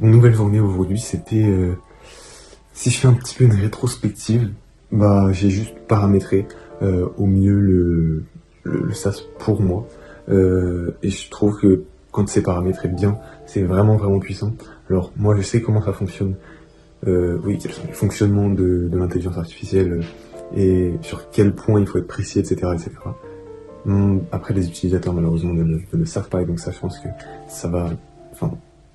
Mon nouvelle journée aujourd'hui, c'était... si je fais un petit peu une rétrospective, bah j'ai juste paramétré au mieux le SaaS pour moi. Et je trouve que quand c'est paramétré bien, c'est vraiment vraiment puissant. Alors moi je sais comment ça fonctionne. Oui, quels sont les fonctionnements de l'intelligence artificielle et sur quel point il faut être précis, etc. etc. Après les utilisateurs malheureusement ne le savent pas et donc ça je pense que ça va... Enfin,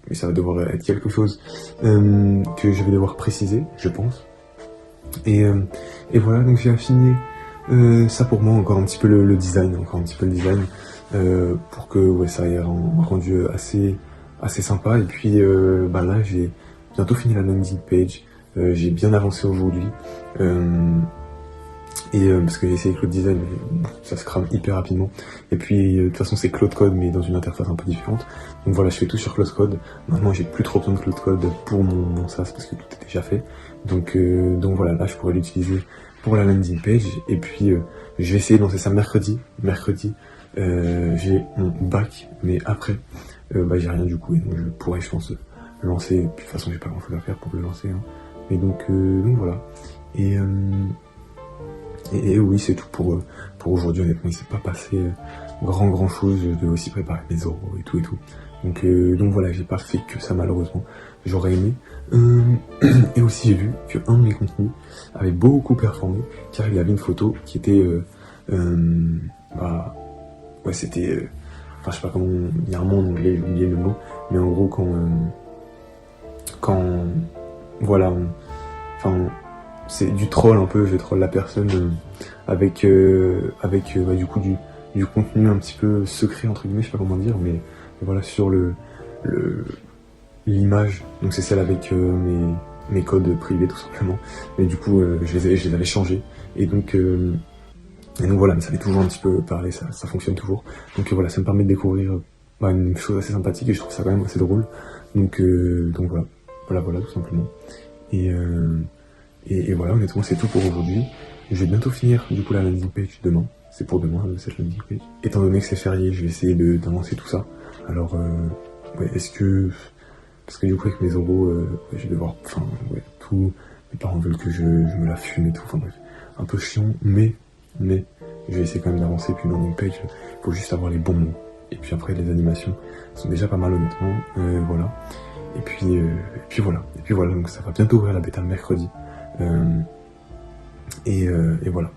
mais ça va devoir être quelque chose que je vais devoir préciser, je pense. Et, euh, et voilà, donc j'ai affiné ça pour moi, encore un petit peu le design, pour que ouais, ça ait un rendu assez sympa. Et puis bah là, j'ai bientôt fini la landing page, j'ai bien avancé aujourd'hui. Parce que j'ai essayé Cloud Design, mais ça se crame hyper rapidement. Et puis de toute façon c'est Cloud Code mais dans une interface un peu différente. Donc voilà, je fais tout sur Cloud Code. Maintenant j'ai plus trop besoin de Cloud Code pour mon SaaS parce que tout est déjà fait. Donc voilà, là je pourrais l'utiliser pour la landing page. Et puis je vais essayer de lancer ça mercredi. Mercredi j'ai mon bac, mais après bah j'ai rien du coup. Et donc je pourrais je pense le lancer. Et puis de toute façon j'ai pas grand chose à faire pour le lancer. Hein. Et donc voilà. Et oui, c'est tout pour aujourd'hui, honnêtement, il s'est pas passé grand chose, je devais aussi préparer mes oraux et tout. Donc voilà, j'ai pas fait que ça malheureusement, j'aurais aimé. Et aussi j'ai vu que un de mes contenus avait beaucoup performé, car il avait une photo qui était... bah, ouais, c'était... enfin, je sais pas comment... Il y a un mot en anglais, j'ai oublié le mot, mais en gros, quand voilà, enfin... c'est du troll un peu, je troll la personne avec bah, du coup du contenu un petit peu secret entre guillemets, je sais pas comment dire, mais voilà sur l'image, donc c'est celle avec mes codes privés tout simplement, mais du coup je les avais changés, et donc voilà, mais ça fait toujours un petit peu parler, ça fonctionne toujours, donc voilà, ça me permet de découvrir bah, une chose assez sympathique, et je trouve ça quand même assez drôle, donc voilà tout simplement, et voilà, honnêtement, c'est tout pour aujourd'hui. Je vais bientôt finir, du coup, la landing page demain. C'est pour demain, cette landing page. Étant donné que c'est férié, je vais essayer d'avancer tout ça. Alors, ouais, est-ce que... Parce que du coup, avec mes euros, ouais, je vais devoir... Enfin, ouais, tout... Mes parents veulent que je me la fume et tout. Enfin bref, un peu chiant, mais... Je vais essayer quand même d'avancer. Puis, landing page, il faut juste avoir les bons mots. Et puis après, les animations sont déjà pas mal, honnêtement. Voilà. Et puis voilà, donc ça va bientôt ouvrir la bêta mercredi. Et voilà.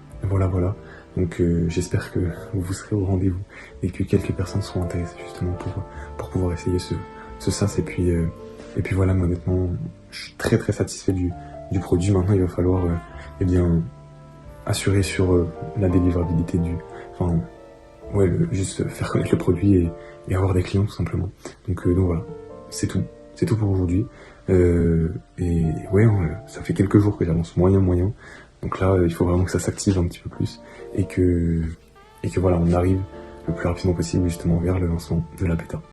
Donc j'espère que vous serez au rendez-vous et que quelques personnes seront intéressées justement pour pouvoir essayer ce SaaS. Et puis voilà, mais honnêtement, je suis très satisfait du produit. Maintenant, il va falloir assurer sur la délivrabilité enfin ouais, juste faire connaître le produit et avoir des clients tout simplement. Donc voilà, c'est tout pour aujourd'hui. Et ouais, ça fait quelques jours que j'avance moyen. Donc là, il faut vraiment que ça s'active un petit peu plus et que voilà, on arrive le plus rapidement possible justement vers le lancement de la bêta.